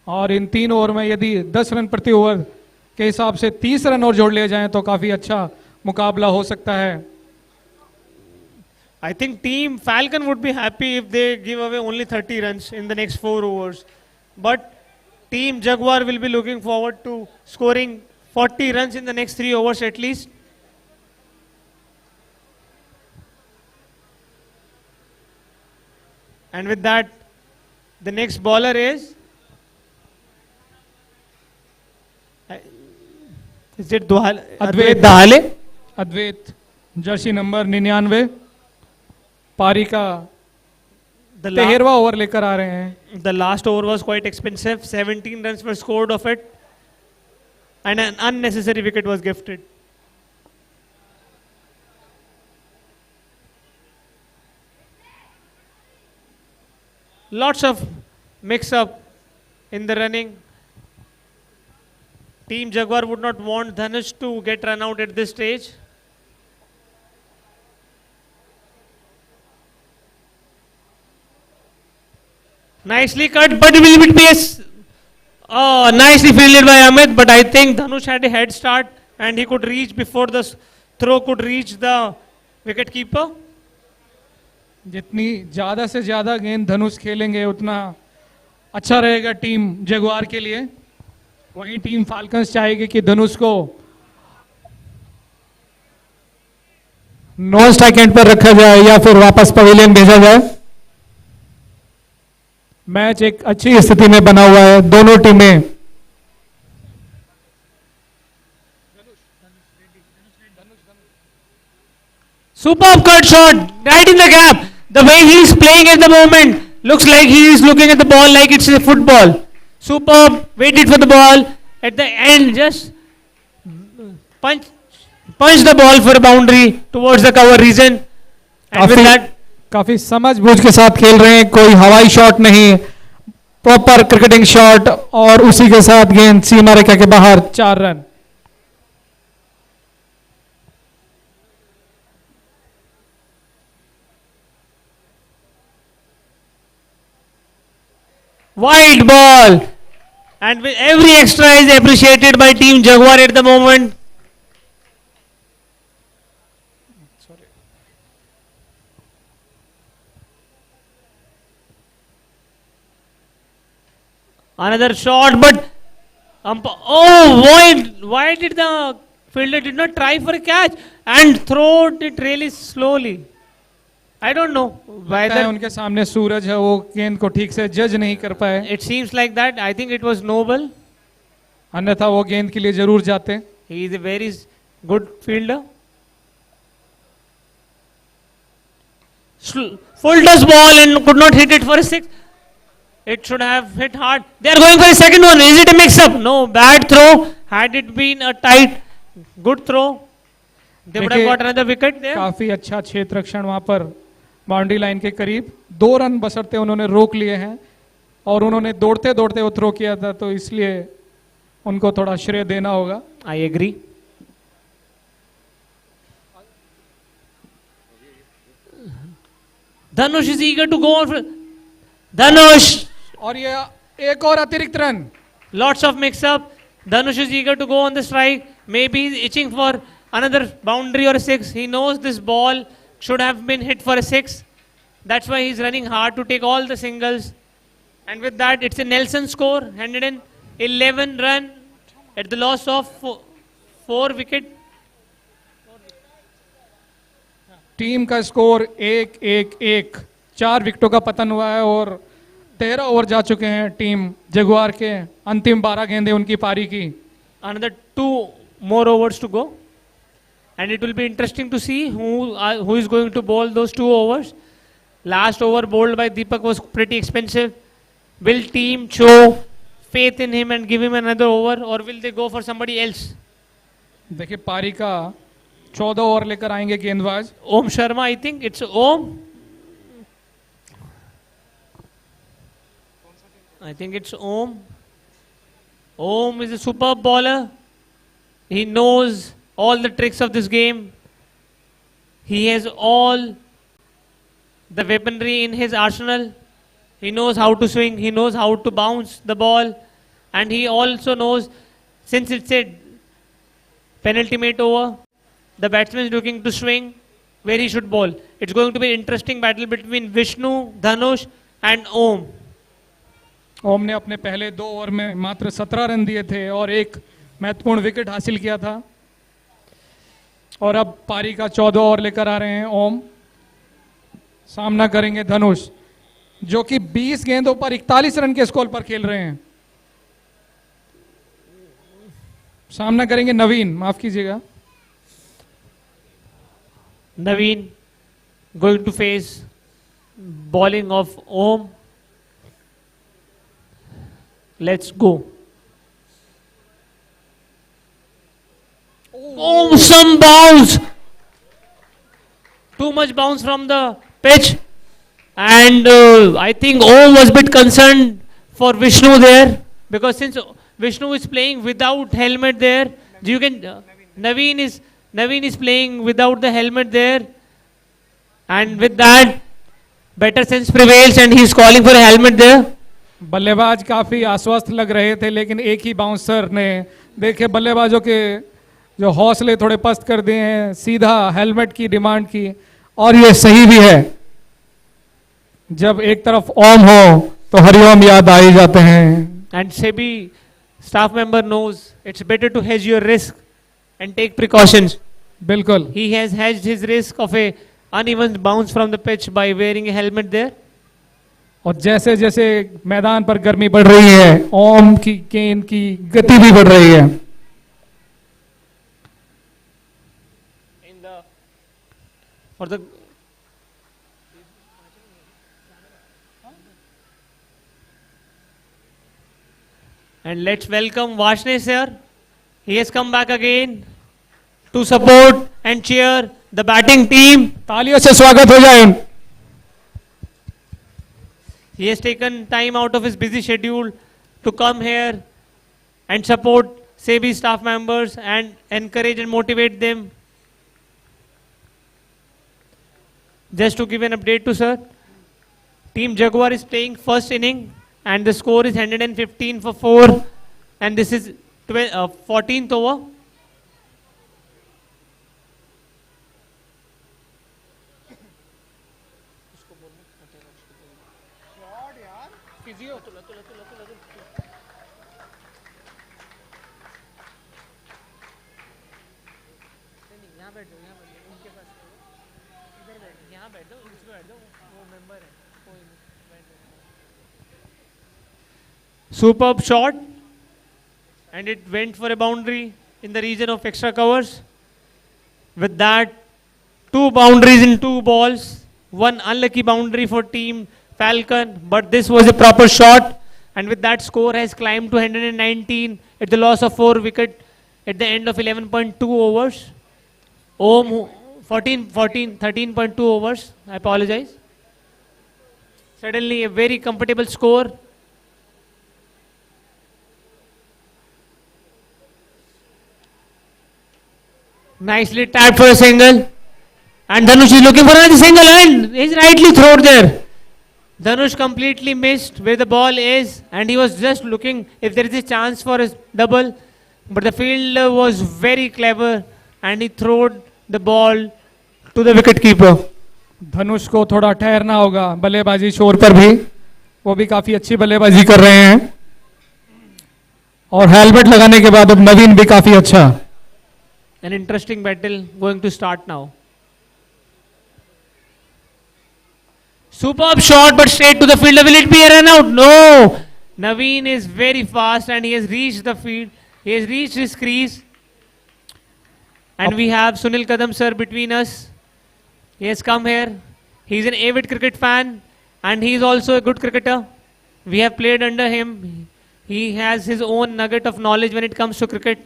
और इन 3 over में यदि 10 run प्रति over के हिसाब से 30 रन और जोड़ लिए जाएं तो काफी अच्छा मुकाबला हो सकता है. I think Team Falcon would be happy if they give away only 30 runs in the next 4 overs. But Team Jaguar will be looking forward to scoring 40 runs in the next 3 overs at least. And with that, the next bowler is it Advait Dahale? Advait, jersey number 99, पारी का 13वां over लेकर आ रहे हैं. The last over was quite expensive. 17 runs were scored of it, and an unnecessary wicket was gifted. Lots of mix-up in the running. Team Jaguar would not want Dhanush to get run out at this stage. Nicely cut, but will it be nicely fielded by Amit, but I think Dhanush had a head start and he could reach before the throw could reach the wicket keeper. जितनी ज्यादा से ज्यादा गेंद धनुष खेलेंगे उतना अच्छा रहेगा team Jaguar के लिए. वहीं टीम फाल्कन्स चाहेगी कि धनुष को नॉन स्ट्राइक एंड पर रखा जाए या फिर वापस पवेलियन भेजा जाए। मैच एक अच्छी स्थिति में बना हुआ है, दोनों टीमें Superb cut shot, right in the gap. The way he is playing at the moment looks like he is looking at the ball like it's a football. Superb, waited for the ball at the end, just punch the ball for a boundary towards the cover region. And with that, काफी समझबूझ के साथ खेल रहे हैं, कोई हवाई shot नहीं, प्रॉपर क्रिकेटिंग शॉट और उसी के साथ गेंद सीमा रेखा के बाहर 4 run. wide ball, and with every extra is appreciated by Team Jaguar at the moment. Another shot, but why did the fielder did not try for a catch and throw it really slowly? I don't know लगता है whether उनके सामने सूरज है, वो गेंद को ठीक से जज नहीं कर पाए, it seems like that. I think it was noble. अन्यथा वो गेंद के लिए जरूर जाते। He is a very good fielder. Full toss ball and could not hit it for a 6. It should have hit hard. They are going for a second one. Is it a mix-up? No, bad throw. Had it been a tight, good throw, they would have देखिए, got another wicket there. काफी अच्छा क्षेत्र रक्षण वहां पर boundary line के करीब 2 run बशर्ते उन्होंने रोक लिए हैं और उन्होंने दौड़ते दौड़ते वो थ्रो किया था, तो इसलिए उनको थोड़ा श्रेय देना होगा। I agree. Dhanush is eager to go on. Dhanush, और ये एक और अतिरिक्त run. lots of mix-up. Dhanush is eager to go on the strike. Maybe he's itching for another boundary or a 6. He knows this ball should have been hit for a 6. That's why he's running hard to take all the singles. And with that, it's a Nelson score, 111 run at the loss of 4 wicket. Team का score 1-1-1, 4 विकेटों का पतन हुआ है और 13 over जा चुके हैं team Jaguar के। अंतिम 12 गेंदें उनकी पारी की। Another 2 more overs to go. And it will be interesting to see who is going to bowl those 2 overs. Last over bowled by Deepak was pretty expensive. Will team show faith in him and give him another over, or will they go for somebody else? देखिए पारी का 14 over लेकर आएंगे गेंदबाज। Om Sharma, I think it's Om. I think it's Om. Om is a superb bowler. He knows all the tricks of this game. He has all the weaponry in his arsenal. He knows how to swing, he knows how to bounce the ball, and he also knows, since it's a penultimate over, the batsman is looking to swing where he should bowl. It's going to be an interesting battle between Vishnu, Dhanush and Om. ओम ने अपने पहले 2 over में मात्र 17 run दिए थे और एक महत्वपूर्ण विकेट हासिल किया था और अब पारी का 14 ओवर लेकर आ रहे हैं ओम। सामना करेंगे धनुष जो कि 20 गेंदों पर 41 रन के स्कोर पर खेल रहे हैं। सामना करेंगे नवीन, माफ कीजिएगा, Naveen going to face bowling of Om. Let's go. Oh, some bounce. Too much bounce from the pitch. And I think Om was a bit concerned for Vishnu there. Because since Vishnu is playing without helmet there, you can Naveen is playing without the helmet there. And with that, better sense prevails and he is calling for a helmet there. बल्लेबाज काफी आश्वस्त लग रहे थे लेकिन एक ही bouncer ने देखे बल्लेबाजों के जो हौसले थोड़े पस्त कर दिए हैं, सीधा हेलमेट की डिमांड की और ये सही भी है। जब एक तरफ ओम हो तो हरिओम याद आ ही जाते हैं। And SEBI staff member knows it's better to hedge your risk and take precautions. बिल्कुल। He has hedged his risk of a uneven bounce from the pitch by wearing a helmet there. और जैसे जैसे मैदान पर गर्मी बढ़ रही है, ओम की गेंद की गति भी बढ़ रही है। For the and let's welcome Vashne sir. He has come back again to support and cheer the batting team. तालियों से स्वागत हो जाए। He has taken time out of his busy schedule to come here and support SEBI staff members and encourage and motivate them. Just to give an update to sir, Team Jaguar is playing first inning and the score is 115 for 4 and this is 14th over. Superb shot and it went for a boundary in the region of extra covers. With that, 2 boundaries in 2 balls, 1 unlucky boundary for team Falcon, but this was a proper shot and with that score has climbed to 119 at the loss of 4 wickets at the end of 11.2 overs. Om 13.2 overs, I apologize. Suddenly a very comfortable score. Nicely tapped for a single. And Dhanush is looking for another single and he's rightly thrown there. Dhanush completely missed where the ball is and he was just looking if there is a chance for a double. But the fielder was very clever and he threw the ball to the wicket keeper. धनुष को थोड़ा ठहरना होगा बल्लेबाजी छोर पर भी, वो भी काफी अच्छी बल्लेबाजी कर रहे हैं और हेलमेट लगाने के बाद अब नवीन भी काफी अच्छा। An interesting battle going to start now. Superb shot but straight to the fielder. Will it be a run out? No. Naveen is very fast and he has reached the field. He has reached his crease. And we have Sunil Kadam sir between us. He has come here. He is an avid cricket fan and he is also a good cricketer. We have played under him. He has his own nugget of knowledge when it comes to cricket.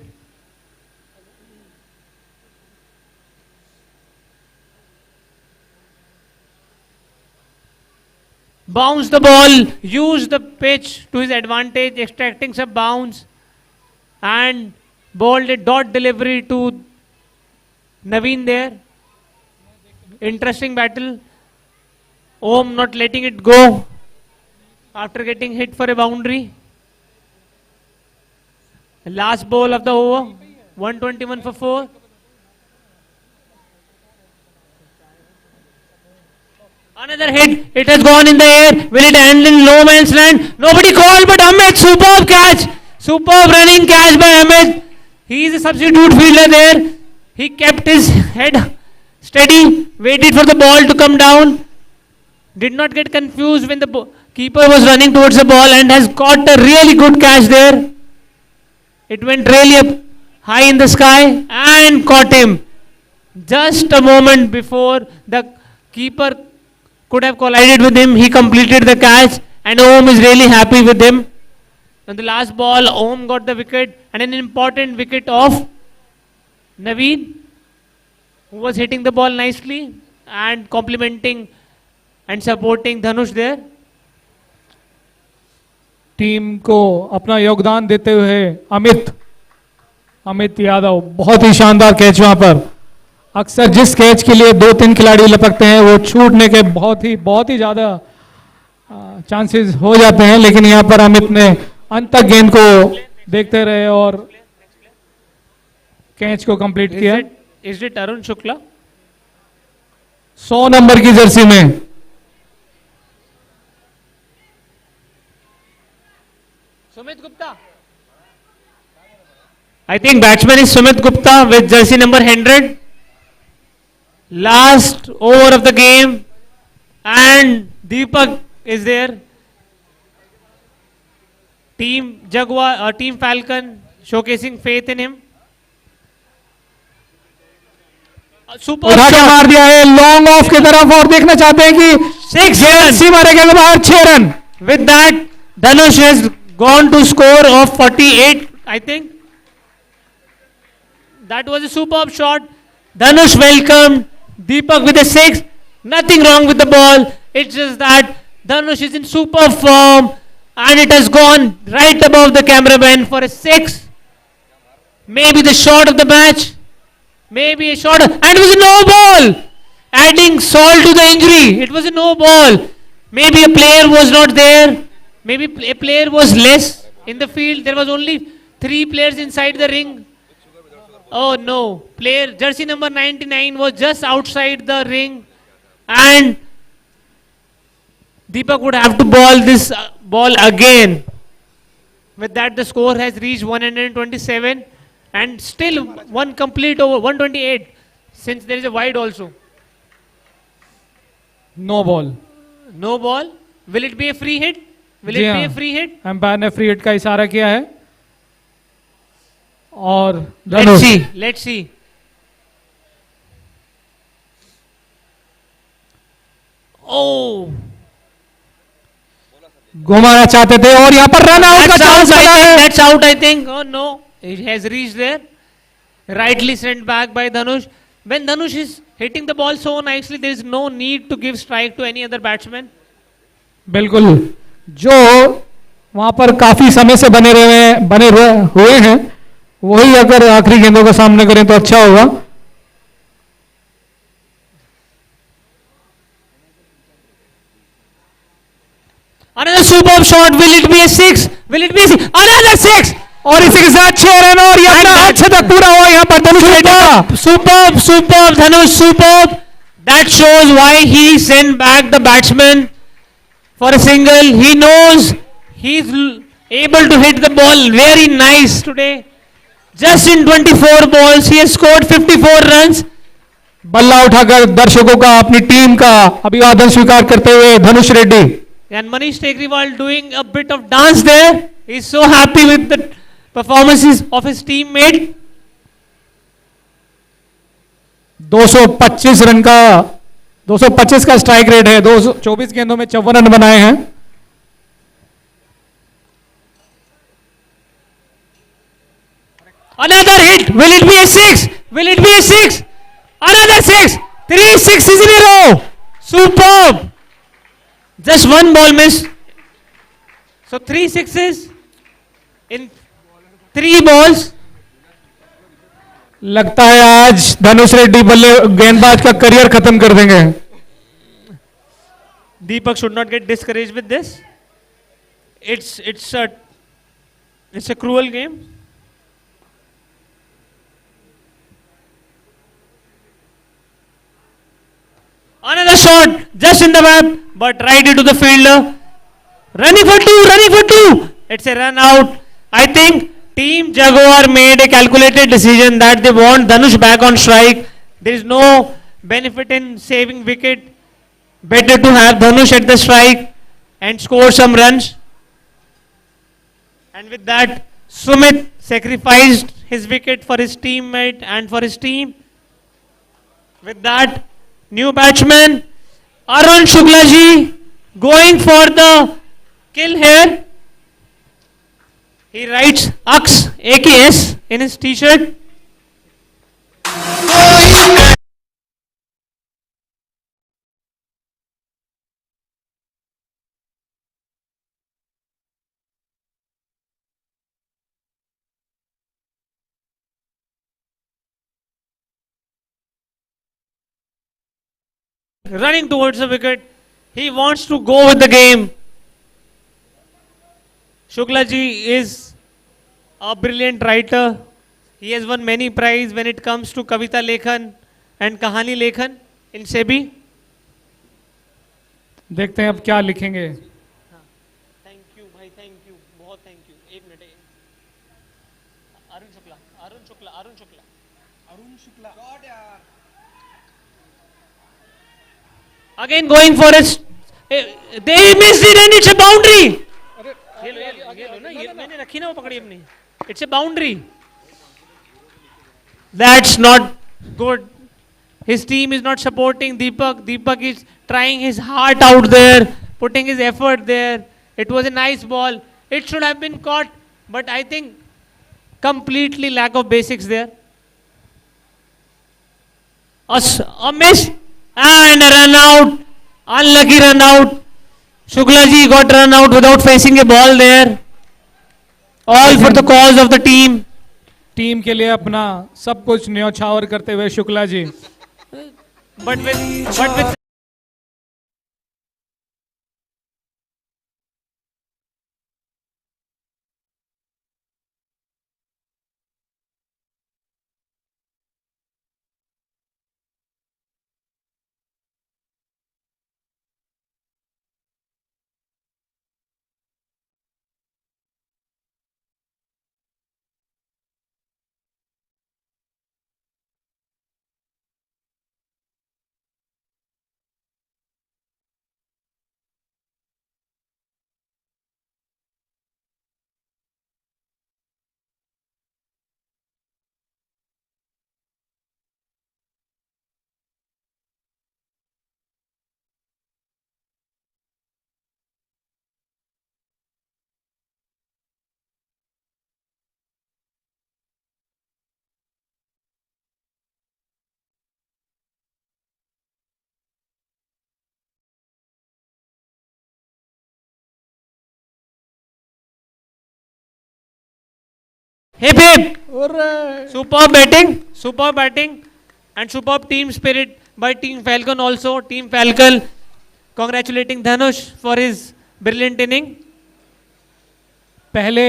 Bounce the ball, use the pitch to his advantage, extracting some bounce and bowled a dot delivery to Naveen there. Interesting battle. Om not letting it go after getting hit for a boundary. Last ball of the over, 121 for 4. Another hit, it has gone in the air. Will it end in no man's land? Nobody called, but Ahmed, superb catch. Superb running catch by Ahmed. He is a substitute fielder there. He kept his head steady, waited for the ball to come down. Did not get confused when the keeper was running towards the ball and has got a really good catch there. It went really up high in the sky and caught him. Just a moment before the keeper could have collided with him, he completed the catch and Om is really happy with him. On the last ball, Om got the wicket and an important wicket of Naveen, who was hitting the ball nicely and complimenting and supporting Dhanush there. Team को अपना योगदान देते हुए अमित यादव, बहुत ही शानदार catch वहां पर। अक्सर जिस कैच के लिए 2-3 खिलाड़ी लपकते हैं वो छूटने के बहुत ही ज्यादा चांसेस हो जाते हैं, लेकिन यहां पर अमित ने अंत तक गेंद को देखते रहे और कैच को कंप्लीट किया। Is it Arun Shukla? 100 number की जर्सी में Sumit Gupta. I think batsman is Sumit Gupta with jersey number 100. Last over of the game, and Deepak is there. Team Jaguar, Team Falcon showcasing faith in him. Super उठा के मार दिया है long off की तरफ और देखना चाहते हैं कि 6 runs. सी मारेगा के बाहर 6 run. With that, Dhanush has gone to score of 48, I think. That was a superb shot. Dhanush welcomed Deepak with a 6. Nothing wrong with the ball. It's just that Dhanush is in superb form and it has gone right above the cameraman for a 6. Maybe the shot of the match. Maybe a shot. And it was a no ball. Adding salt to the injury. It was a no ball. Maybe a player was not there. Maybe a player was less in the field. There was only 3 players inside the ring. Oh no. Player jersey number 99 was just outside the ring. And Deepak would have to ball this ball again. With that, the score has reached 127 and still one complete over 128 since there is a wide also. No ball. No ball. Will it be a free hit? Will it be a free hit? Umpire ने free hit का इशारा किया है और Let's Dhanush see. Let's see. Oh, घुमाना चाहते थे और यहाँ पर रन आउट का that's चांस out. बना है. That's out. I think. Oh no, it has reached there. Rightly sent back by Dhanush. When Dhanush is hitting the ball so nicely, there is no need to give strike to any other batsman. बिल्कुल. जो वहां पर काफी समय से हुए हैं वही अगर आखिरी गेंदों का सामना करें तो अच्छा होगा. Another superb shot. Will it be a 6? Will it be a 6? Another 6. और इसी के साथ 6 रन और ये अपना अच्छे तक पूरा हुआ यहाँ पर धनुष रेड्डी का. Superb, superb, Dhanush, superb. That shows why he sent back the batsman for a single. He knows he's able to hit the ball very nice today. Just in 24 balls, he has scored 54 runs. बल्ला उठाकर दर्शकों का अपनी team का अभिवादन स्वीकार करते हुए धनुष Reddy. And Manish Tekriwal doing a bit of dance there. He's so happy with the performances of his teammate. 225 run का 225 का स्ट्राइक रेट है. 224 गेंदों में 54 रन बनाए हैं. Another hit. Will it be a 6? Will it be a 6? Another 6. 3 sixes in a row. Superb. Just one ball miss. So 3 sixes in 3 balls. लगता है आज धनुष रेड्डी गेंदबाज का करियर खत्म कर देंगे. Deepak should not get discouraged with this. It's a cruel game. Another shot just in the web, but right into the fielder. Running for 2, running for 2. It's a run out. I think Team Jaguar made a calculated decision that they want Dhanush back on strike. There is no benefit in saving wicket. Better to have Dhanush at the strike and score some runs. And with that, Sumit sacrificed his wicket for his teammate and for his team. With that, new batsman Arun Shukla ji going for the kill here. He writes AKS, AKS in his t-shirt. Running towards the wicket. He wants to go with the game. Shukla ji is a brilliant writer. He has won many prizes when it comes to Kavita Lekhan and Kahani Lekhan in SEBI. देखते हैं अब क्या लिखेंगे. Thank you, bhai, thank you. बहुत thank you. एक minute. Arun Shukla. Again going for it. They missed it and it's a boundary. ये लो ना, ये मैंने रखी ना वो पकड़ी अपनी. It's a boundary. That's not good. His team is not supporting Deepak. Deepak is trying his heart out there, putting his effort there. It was a nice ball. It should have been caught, but I think completely lack of basics there. A miss and a run out. Unlucky run out. Shukla ji got run out without facing a ball there. All for the cause of the team. Team के लिए अपना सब कुछ न्यौछावर करते हुए Shukla ji. But with hip hip. Superb batting, and superb team spirit by Team Falcon also. Team Falcon congratulating Dhanush for his brilliant inning. पहले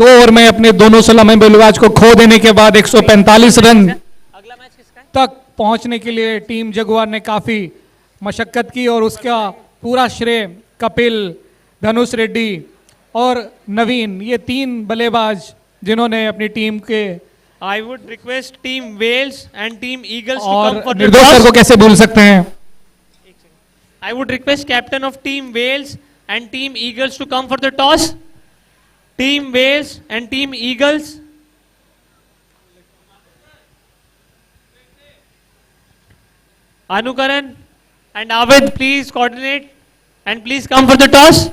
2 over में अपने दोनों सलामी बल्लेबाज को खो देने के बाद 145 रन अगला मैच किसका है? तक पहुंचने के लिए टीम जगुआर ने काफी मशक्कत की और उसका पूरा श्रेय कपिल, धनुष रेड्डी और नवीन, ये 3 बल्लेबाज जिन्होंने अपनी टीम के I would request Team Wales and Team Eagles to और come for the निर्दोष सर toss. को कैसे भूल सकते हैं. I would request captain of Team Wales and Team Eagles to come for the toss. Team Wales and Team Eagles. Anukaran and Avid, please coordinate and please come for the toss.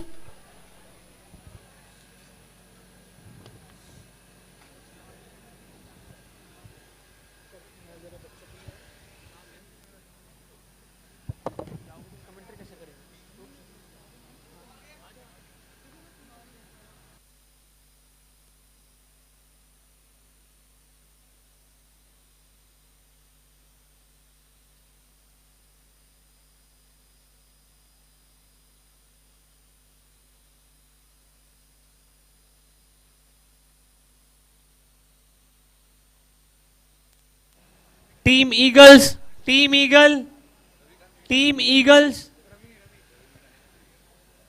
Team Eagles, Team Eagle, Team Eagles.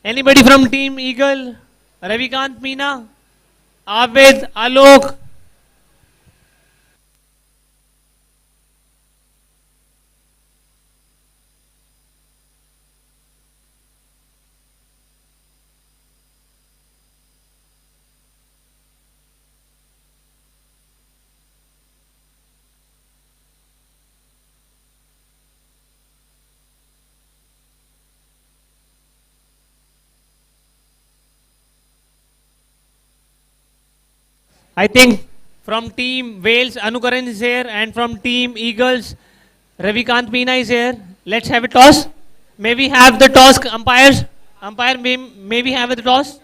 Anybody from Team Eagle? Ravikant Meena, Avid, Alok. I think from Team Wales, Anukaran is here, and from Team Eagles, Ravikant Meena is here. Let's have a toss. May we have the toss, umpires? Umpire, may we have the toss?